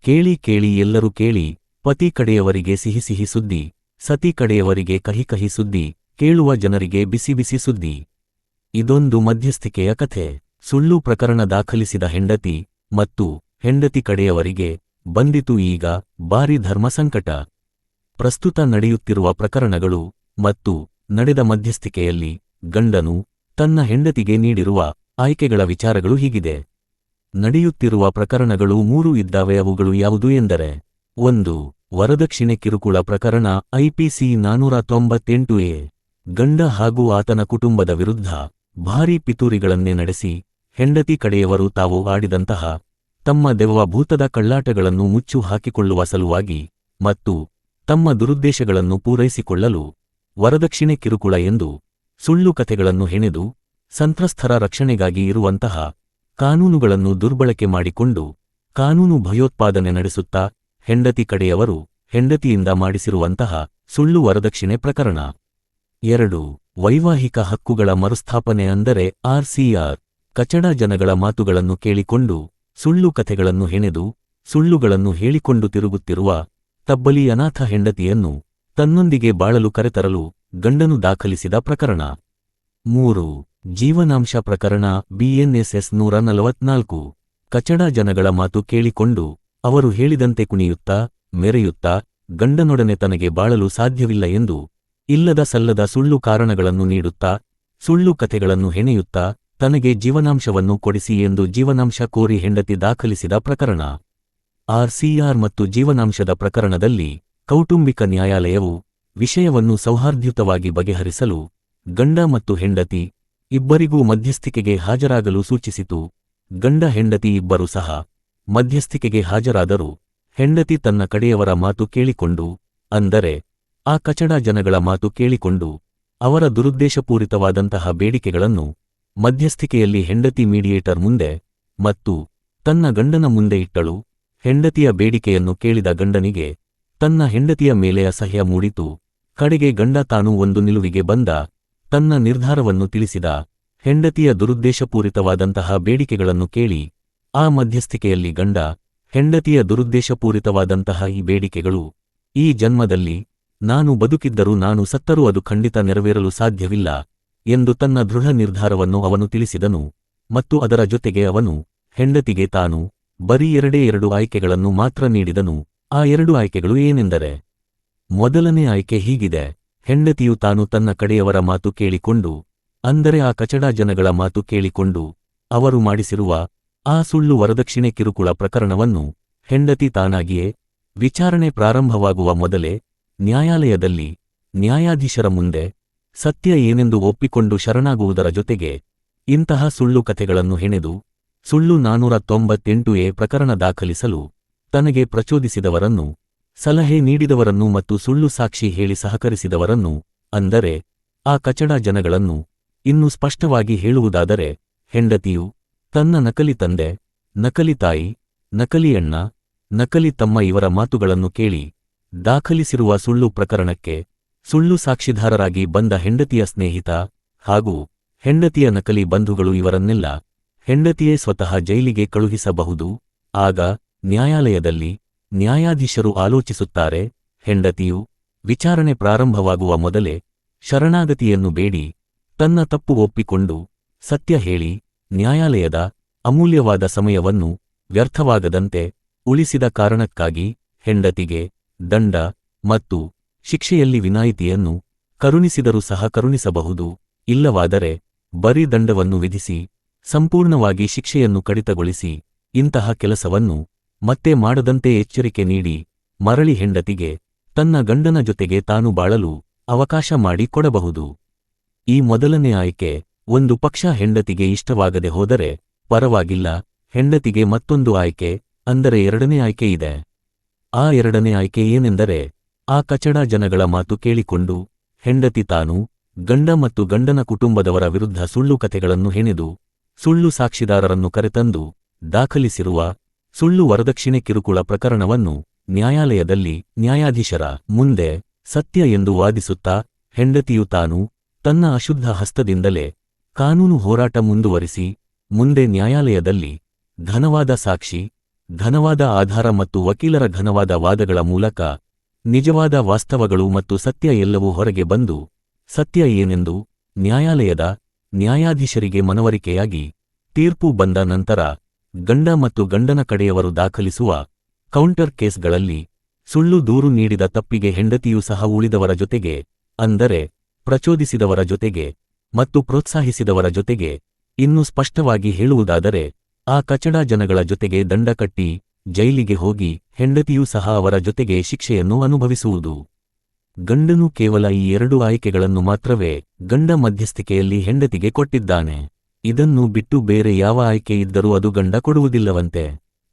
ಕೇಳಿ ಕೇಳಿ ಎಲ್ಲರೂ ಕೇಳಿ, ಪತಿ ಕಡೆಯವರಿಗೆ ಸಿಹಿ ಸಿಹಿ ಸುದ್ದಿ, ಸತಿ ಕಡೆಯವರಿಗೆ ಕಹಿ ಕಹಿ ಸುದ್ದಿ, ಕೇಳುವ ಜನರಿಗೆ ಬಿಸಿ ಬಿಸಿ ಸುದ್ದಿ. ಇದೊಂದು ಮಧ್ಯಸ್ಥಿಕೆಯ ಕಥೆ. ಸುಳ್ಳು ಪ್ರಕರಣ ದಾಖಲಿಸಿದ ಹೆಂಡತಿ ಮತ್ತು ಹೆಂಡತಿ ಕಡೆಯವರಿಗೆ ಬಂದಿತು ಈಗ ಭಾರಿ ಧರ್ಮ ಸಂಕಟ. ಪ್ರಸ್ತುತ ನಡೆಯುತ್ತಿರುವ ಪ್ರಕರಣಗಳು ಮತ್ತು ನಡೆದ ಮಧ್ಯಸ್ಥಿಕೆಯಲ್ಲಿ ಗಂಡನು ತನ್ನ ಹೆಂಡತಿಗೆ ನೀಡಿರುವ ಆಯ್ಕೆಗಳ ವಿಚಾರಗಳು ಹೀಗಿದೆ. ನಡೆಯುತ್ತಿರುವ ಪ್ರಕರಣಗಳು 3 ಇದ್ದಾವೆ. ಅವುಗಳು ಯಾವುದು ಎಂದರೆ: 1. ವರದಕ್ಷಿಣೆ ಕಿರುಕುಳ ಪ್ರಕರಣ ಐಪಿಸಿ 498A. ಗಂಡ ಹಾಗೂ ಆತನ ಕುಟುಂಬದ ವಿರುದ್ಧ ಭಾರೀ ಪಿತೂರಿಗಳನ್ನೇ ನಡೆಸಿ ಹೆಂಡತಿ ಕಡೆಯವರು ತಾವು ಆಡಿದಂತಹ ತಮ್ಮ ದೆವ್ವ ಭೂತದ ಕಳ್ಳಾಟಗಳನ್ನು ಮುಚ್ಚು ಹಾಕಿಕೊಳ್ಳುವ ಸಲುವಾಗಿ ಮತ್ತು ತಮ್ಮ ದುರುದ್ದೇಶಗಳನ್ನು ಪೂರೈಸಿಕೊಳ್ಳಲು ವರದಕ್ಷಿಣೆ ಕಿರುಕುಳ ಎಂದು ಸುಳ್ಳು ಕಥೆಗಳನ್ನು ಹೆಣೆದು ಸಂತ್ರಸ್ತರ ರಕ್ಷಣೆಗಾಗಿ ಇರುವಂತಹ ಕಾನೂನುಗಳನ್ನು ದುರ್ಬಳಕೆ ಮಾಡಿಕೊಂಡು ಕಾನೂನು ಭಯೋತ್ಪಾದನೆ ನಡೆಸುತ್ತಾ ಹೆಂಡತಿ ಕಡೆಯವರು ಹೆಂಡತಿಯಿಂದ ಮಾಡಿಸಿರುವಂತಹ ಸುಳ್ಳು ವರದಕ್ಷಿಣೆ ಪ್ರಕರಣ. 2. ವೈವಾಹಿಕ ಹಕ್ಕುಗಳ ಮರುಸ್ಥಾಪನೆ ಅಂದರೆ RCR. ಕಚಡ ಜನಗಳ ಮಾತುಗಳನ್ನು ಕೇಳಿಕೊಂಡು ಸುಳ್ಳು ಕಥೆಗಳನ್ನು ಹೆಣೆದು ಸುಳ್ಳುಗಳನ್ನು ಹೇಳಿಕೊಂಡು ತಿರುಗುತ್ತಿರುವ ತಬ್ಬಲಿ ಅನಾಥ ಹೆಂಡತಿಯನ್ನು ತನ್ನೊಂದಿಗೆ ಬಾಳಲು ಕರೆತರಲು ಗಂಡನು ದಾಖಲಿಸಿದ ಪ್ರಕರಣ. 3. ಜೀವನಾಂಶ ಪ್ರಕರಣ BNSS 144. ಕಚಡ ಜನಗಳ ಮಾತು ಕೇಳಿಕೊಂಡು ಅವರು ಹೇಳಿದಂತೆ ಕುಣಿಯುತ್ತಾ ಮೆರೆಯುತ್ತಾ ಗಂಡನೊಡನೆ ತನಗೆ ಬಾಳಲು ಸಾಧ್ಯವಿಲ್ಲ ಎಂದು ಇಲ್ಲದ ಸಲ್ಲದ ಸುಳ್ಳು ಕಾರಣಗಳನ್ನು ನೀಡುತ್ತಾ ಸುಳ್ಳು ಕಥೆಗಳನ್ನು ಹೆಣೆಯುತ್ತಾ ತನಗೆ ಜೀವನಾಂಶವನ್ನು ಕೊಡಿಸಿ ಎಂದು ಜೀವನಾಂಶ ಕೋರಿ ಹೆಂಡತಿ ದಾಖಲಿಸಿದ ಪ್ರಕರಣ. RCR ಮತ್ತು ಜೀವನಾಂಶದ ಪ್ರಕರಣದಲ್ಲಿ ಕೌಟುಂಬಿಕ ನ್ಯಾಯಾಲಯವು ವಿಷಯವನ್ನು ಸೌಹಾರ್ದಯುತವಾಗಿ ಬಗೆಹರಿಸಲು ಗಂಡ ಮತ್ತು ಹೆಂಡತಿ ಇಬ್ಬರಿಗೂ ಮಧ್ಯಸ್ಥಿಕೆಗೆ ಹಾಜರಾಗಲು ಸೂಚಿಸಿತು. ಗಂಡ ಹೆಂಡತಿ ಇಬ್ಬರೂ ಸಹ ಮಧ್ಯಸ್ಥಿಕೆಗೆ ಹಾಜರಾದರೂ ಹೆಂಡತಿ ತನ್ನ ಕಡೆಯವರ ಮಾತು ಕೇಳಿಕೊಂಡು, ಅಂದರೆ ಆ ಕಚಡ ಜನಗಳ ಮಾತು ಕೇಳಿಕೊಂಡು ಅವರ ದುರುದ್ದೇಶಪೂರಿತವಾದಂತಹ ಬೇಡಿಕೆಗಳನ್ನು ಮಧ್ಯಸ್ಥಿಕೆಯಲ್ಲಿ ಹೆಂಡತಿ ಮೀಡಿಯೇಟರ್ ಮುಂದೆ ಮತ್ತು ತನ್ನ ಗಂಡನ ಮುಂದೆ ಇಟ್ಟಳು. ಹೆಂಡತಿಯ ಬೇಡಿಕೆಯನ್ನು ಕೇಳಿದ ಗಂಡನಿಗೆ ತನ್ನ ಹೆಂಡತಿಯ ಮೇಲೆ ಅಸಹ್ಯ ಮೂಡಿತು. ಕಡೆಗೆ ಗಂಡ ತಾನು ಒಂದು ನಿಲುವಿಗೆ ಬಂದ. ತನ್ನ ನಿರ್ಧಾರವನ್ನು ತಿಳಿಸಿದ. ಹೆಂಡತಿಯ ದುರುದ್ದೇಶಪೂರಿತವಾದಂತಹ ಬೇಡಿಕೆಗಳನ್ನು ಕೇಳಿ ಆ ಮಧ್ಯಸ್ಥಿಕೆಯಲ್ಲಿ ಗಂಡ ಹೆಂಡತಿಯ ದುರುದ್ದೇಶಪೂರಿತವಾದಂತಹ ಈ ಬೇಡಿಕೆಗಳು ಈ ಜನ್ಮದಲ್ಲಿ ನಾನು ಬದುಕಿದ್ದರೂ ನಾನು ಸತ್ತರೂ ಅದು ಖಂಡಿತ ನೆರವೇರಲು ಸಾಧ್ಯವಿಲ್ಲ ಎಂದು ತನ್ನ ದೃಢ ನಿರ್ಧಾರವನ್ನು ಅವನು ತಿಳಿಸಿದನು. ಮತ್ತು ಅದರ ಜೊತೆಗೆ ಅವನು ಹೆಂಡತಿಗೆ ತಾನು ಬರೀ 2 ಆಯ್ಕೆಗಳನ್ನು ಮಾತ್ರ ನೀಡಿದನು. ಆ 2 ಆಯ್ಕೆಗಳು ಏನೆಂದರೆ: ಮೊದಲನೇ ಆಯ್ಕೆ ಹೀಗಿದೆ: ಹೆಂಡತಿಯು ತಾನು ತನ್ನ ಕಡೆಯವರ ಮಾತು ಕೇಳಿಕೊಂಡು, ಅಂದರೆ ಆ ಕಚಡ ಜನಗಳ ಮಾತು ಕೇಳಿಕೊಂಡು ಅವರು ಮಾಡಿಸಿರುವ ಆ ಸುಳ್ಳು ವರದಕ್ಷಿಣೆ ಕಿರುಕುಳ ಪ್ರಕರಣವನ್ನು ಹೆಂಡತಿ ತಾನಾಗಿಯೇ ವಿಚಾರಣೆ ಪ್ರಾರಂಭವಾಗುವ ಮೊದಲೇ ನ್ಯಾಯಾಲಯದಲ್ಲಿ ನ್ಯಾಯಾಧೀಶರ ಮುಂದೆ ಸತ್ಯ ಏನೆಂದು ಒಪ್ಪಿಕೊಂಡು ಶರಣಾಗುವುದರ ಜೊತೆಗೆ ಇಂತಹ ಸುಳ್ಳು ಕಥೆಗಳನ್ನು ಹೆಣೆದು ಸುಳ್ಳು 498A ಪ್ರಕರಣ ದಾಖಲಿಸಲು ತನಗೆ ಪ್ರಚೋದಿಸಿದವರನ್ನು, ಸಲಹೆ ನೀಡಿದವರನ್ನು ಮತ್ತು ಸುಳ್ಳು ಸಾಕ್ಷಿ ಹೇಳಿ ಸಹಕರಿಸಿದವರನ್ನು, ಅಂದರೆ ಆ ಕಚಡ ಜನಗಳನ್ನು ಇನ್ನು ಸ್ಪಷ್ಟವಾಗಿ ಹೇಳುವುದಾದರೆ ಹೆಂಡತಿಯು ತನ್ನ ನಕಲಿ ತಂದೆ, ನಕಲಿ ತಾಯಿ, ನಕಲಿ ಅಣ್ಣ, ನಕಲಿ ತಮ್ಮ ಇವರ ಮಾತುಗಳನ್ನು ಕೇಳಿ ದಾಖಲಿಸಿರುವ ಸುಳ್ಳು ಪ್ರಕರಣಕ್ಕೆ ಸುಳ್ಳು ಸಾಕ್ಷಿದಾರರಾಗಿ ಬಂದ ಹೆಂಡತಿಯ ಸ್ನೇಹಿತ ಹಾಗೂ ಹೆಂಡತಿಯ ನಕಲಿ ಬಂಧುಗಳು ಇವರನ್ನೆಲ್ಲ ಹೆಂಡತಿಯೇ ಸ್ವತಃ ಜೈಲಿಗೆ ಕಳುಹಿಸಬಹುದು. ಆಗ ನ್ಯಾಯಾಲಯದಲ್ಲಿ ನ್ಯಾಯಾಧೀಶರು ಆಲೋಚಿಸುತ್ತಾರೆ, ಹೆಂಡತಿಯು ವಿಚಾರಣೆ ಪ್ರಾರಂಭವಾಗುವ ಮೊದಲೇ ಶರಣಾಗತಿಯನ್ನು ಬೇಡಿ ತನ್ನ ತಪ್ಪು ಒಪ್ಪಿಕೊಂಡು ಸತ್ಯ ಹೇಳಿ ನ್ಯಾಯಾಲಯದ ಅಮೂಲ್ಯವಾದ ಸಮಯವನ್ನು ವ್ಯರ್ಥವಾಗದಂತೆ ಉಳಿಸಿದ ಕಾರಣಕ್ಕಾಗಿ ಹೆಂಡತಿಗೆ ದಂಡ ಮತ್ತು ಶಿಕ್ಷೆಯಲ್ಲಿ ವಿನಾಯಿತಿಯನ್ನು ಕರುಣಿಸಿದರೂ ಸಹ ಕರುಣಿಸಬಹುದು. ಇಲ್ಲವಾದರೆ ಬರೀ ದಂಡವನ್ನು ವಿಧಿಸಿ ಸಂಪೂರ್ಣವಾಗಿ ಶಿಕ್ಷೆಯನ್ನು ಕಡಿತಗೊಳಿಸಿ ಇಂತಹ ಕೆಲಸವನ್ನು ಮತ್ತೆ ಮಾಡದಂತೆ ಎಚ್ಚರಿಕೆ ನೀಡಿ ಮರಳಿ ಹೆಂಡತಿಗೆ ತನ್ನ ಗಂಡನ ಜೊತೆಗೆ ತಾನು ಬಾಳಲು ಅವಕಾಶ ಮಾಡಿ ಕೊಡಬಹುದು. ಈ ಮೊದಲನೇ ಆಯ್ಕೆ ಒಂದು ಪಕ್ಷ ಹೆಂಡತಿಗೆ ಇಷ್ಟವಾಗದೆ ಹೋದರೆ ಪರವಾಗಿಲ್ಲ, ಹೆಂಡತಿಗೆ ಮತ್ತೊಂದು ಆಯ್ಕೆ ಅಂದರೆ 2ನೇ ಆಯ್ಕೆ ಇದೆ. ಆ 2ನೇ ಆಯ್ಕೆ ಏನೆಂದರೆ, ಆ ಕಚಡ ಜನಗಳ ಮಾತು ಕೇಳಿಕೊಂಡು ಹೆಂಡತಿ ತಾನು ಗಂಡ ಮತ್ತು ಗಂಡನ ಕುಟುಂಬದವರ ವಿರುದ್ಧ ಸುಳ್ಳು ಕಥೆಗಳನ್ನು ಹೆಣೆದು ಸುಳ್ಳು ಸಾಕ್ಷಿದಾರರನ್ನು ಕರೆತಂದು ದಾಖಲಿಸಿರುವ ಸುಳ್ಳು ವರದಕ್ಷಿಣೆ ಕಿರುಕುಳ ಪ್ರಕರಣವನ್ನು ನ್ಯಾಯಾಲಯದಲ್ಲಿ ನ್ಯಾಯಾಧೀಶರ ಮುಂದೆ ಸತ್ಯ ಎಂದು ವಾದಿಸುತ್ತಾ ಹೆಂಡತಿಯು ತಾನು ತನ್ನ ಅಶುದ್ಧ ಹಸ್ತದಿಂದಲೇ ಕಾನೂನು ಹೋರಾಟ ಮುಂದುವರಿಸಿ ಮುಂದೆ ನ್ಯಾಯಾಲಯದಲ್ಲಿ ಘನವಾದ ಸಾಕ್ಷಿ, ಘನವಾದ ಆಧಾರ ಮತ್ತು ವಕೀಲರ ಘನವಾದ ವಾದಗಳ ಮೂಲಕ ನಿಜವಾದ ವಾಸ್ತವಗಳು ಮತ್ತು ಸತ್ಯ ಎಲ್ಲವೂ ಹೊರಗೆ ಬಂದು ಸತ್ಯ ಏನೆಂದು ನ್ಯಾಯಾಲಯದ ನ್ಯಾಯಾಧೀಶರಿಗೆ ಮನವರಿಕೆಯಾಗಿ ತೀರ್ಪು ಬಂದ ನಂತರ ಗಂಡ ಮತ್ತು ಗಂಡನ ಕಡೆಯವರು ದಾಖಲಿಸುವ ಕೌಂಟರ್ ಕೇಸ್ಗಳಲ್ಲಿ ಸುಳ್ಳು ದೂರು ನೀಡಿದ ತಪ್ಪಿಗೆ ಹೆಂಡತಿಯೂ ಸಹ ಉಳಿದವರ ಜೊತೆಗೆ, ಅಂದರೆ ಪ್ರಚೋದಿಸಿದವರ ಜೊತೆಗೆ ಮತ್ತು ಪ್ರೋತ್ಸಾಹಿಸಿದವರ ಜೊತೆಗೆ, ಇನ್ನೂ ಸ್ಪಷ್ಟವಾಗಿ ಹೇಳುವುದಾದರೆ ಆ ಕಚಡ ಜನಗಳ ಜೊತೆಗೆ ದಂಡ ಕಟ್ಟಿ ಜೈಲಿಗೆ ಹೋಗಿ ಹೆಂಡತಿಯೂ ಸಹ ಅವರ ಜೊತೆಗೆ ಶಿಕ್ಷೆಯನ್ನು ಅನುಭವಿಸುವುದು. ಗಂಡನು ಕೇವಲ ಈ 2 ಆಯ್ಕೆಗಳನ್ನು ಮಾತ್ರವೇ ಗಂಡ ಮಧ್ಯಸ್ಥಿಕೆಯಲ್ಲಿ ಹೆಂಡತಿಗೆ ಕೊಟ್ಟಿದ್ದಾನೆ. ಇದನ್ನು ಬಿಟ್ಟು ಬೇರೆ ಯಾವ ಆಯ್ಕೆ ಇದ್ದರೂ ಅದು ಗಂಡ ಕೊಡುವುದಿಲ್ಲವಂತೆ.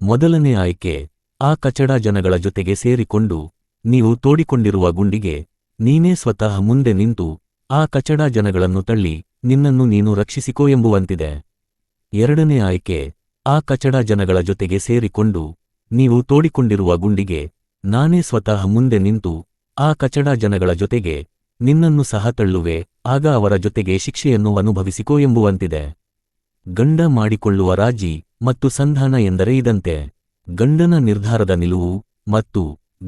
ಮೊದಲನೇ ಆಯ್ಕೆ, ಆ ಕಚಡ ಜನಗಳ ಜೊತೆಗೆ ಸೇರಿಕೊಂಡು ನೀವು ತೋಡಿಕೊಂಡಿರುವ ಗುಂಡಿಗೆ ನೀನೇ ಸ್ವತಃ ಮುಂದೆ ನಿಂತು ಆ ಕಚಡ ಜನಗಳನ್ನು ತಳ್ಳಿ ನಿನ್ನನ್ನು ನೀನು ರಕ್ಷಿಸಿಕೋ ಎಂಬುವಂತಿದೆ. ಎರಡನೇ ಆಯ್ಕೆ, ಆ ಕಚಡ ಜನಗಳ ಜೊತೆಗೆ ಸೇರಿಕೊಂಡು ನೀವು ತೋಡಿಕೊಂಡಿರುವ ಗುಂಡಿಗೆ ನಾನೇ ಸ್ವತಃ ಮುಂದೆ ನಿಂತು ಆ ಕಚಡ ಜನಗಳ ಜೊತೆಗೆ ನಿನ್ನನ್ನು ಸಹ ತಳ್ಳುವೆ, ಆಗ ಅವರ ಜೊತೆಗೆ ಶಿಕ್ಷೆಯನ್ನು ಅನುಭವಿಸಿಕೋ ಎಂಬುವಂತಿದೆ. ಗಂಡ ಮಾಡಿಕೊಳ್ಳುವ ರಾಜಿ ಮತ್ತು ಸಂಧಾನ ಎಂದರೆ ಇದಂತೆ. ಗಂಡನ ನಿರ್ಧಾರದ ನಿಲುವು ಮತ್ತು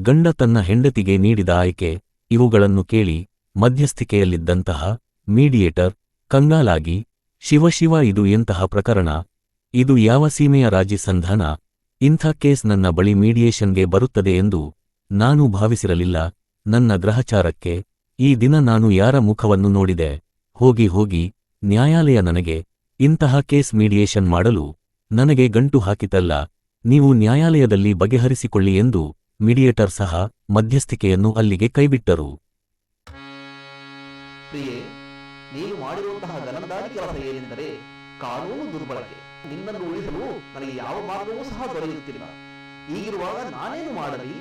ಗಂಡ ತನ್ನ ಹೆಂಡತಿಗೆ ನೀಡಿದ ಆಯ್ಕೆ ಇವುಗಳನ್ನು ಕೇಳಿ ಮಧ್ಯಸ್ಥಿಕೆಯಲ್ಲಿದ್ದಂತಹ ಮೀಡಿಯೇಟರ್ ಕಂಗಾಲಾಗಿ, ಶಿವ ಇದು ಎಂತಹ ಪ್ರಕರಣ, ಇದು ಯಾವ ಸೀಮೆಯ ರಾಜಿ ಸಂಧಾನ, ಇಂಥ ಕೇಸ್ ನನ್ನ ಬಳಿ ಮೀಡಿಯೇಷನ್ಗೆ ಬರುತ್ತದೆ ಎಂದು ನಾನು ಭಾವಿಸಿರಲಿಲ್ಲ. ನನ್ನ ಗ್ರಹಚಾರಕ್ಕೆ ಈ ದಿನ ನಾನು ಯಾರ ಮುಖವನ್ನು ನೋಡಿದೆ, ಹೋಗಿ ನ್ಯಾಯಾಲಯ ನನಗೆ ಇಂತಹ ಕೇಸ್ ಮೀಡಿಯೇಷನ್ ಮಾಡಲು ನನಗೆ ಗಂಟು ಹಾಕಿತಲ್ಲ, ನೀವು ನ್ಯಾಯಾಲಯದಲ್ಲಿ ಬಗೆಹರಿಸಿಕೊಳ್ಳಿ ಎಂದು ಮೀಡಿಯೇಟರ್ ಸಹ ಮಧ್ಯಸ್ಥಿಕೆಯನ್ನು ಅಲ್ಲಿಗೆ ಕೈಬಿಟ್ಟರು. ಪ್ರಿಯೆ, ನೀನು ಮಾಡಿರುವಂತಹ ಗಲಂದಾರಿ ಕೆಲಸ ಏನೆಂದರೆ ಕಾನೂನು ದುರ್ಬಳಕೆ. ನಿನ್ನನ್ನು ಉಳಿಸಲು ನನಗೆ ಯಾವ ಮಾರ್ಗವೂ ಸಹ ದೊರೆಯುತ್ತಿಲ್ಲ. ಈಗಿರುವಾಗ ನಾನೇನು ಮಾಡಲಿ?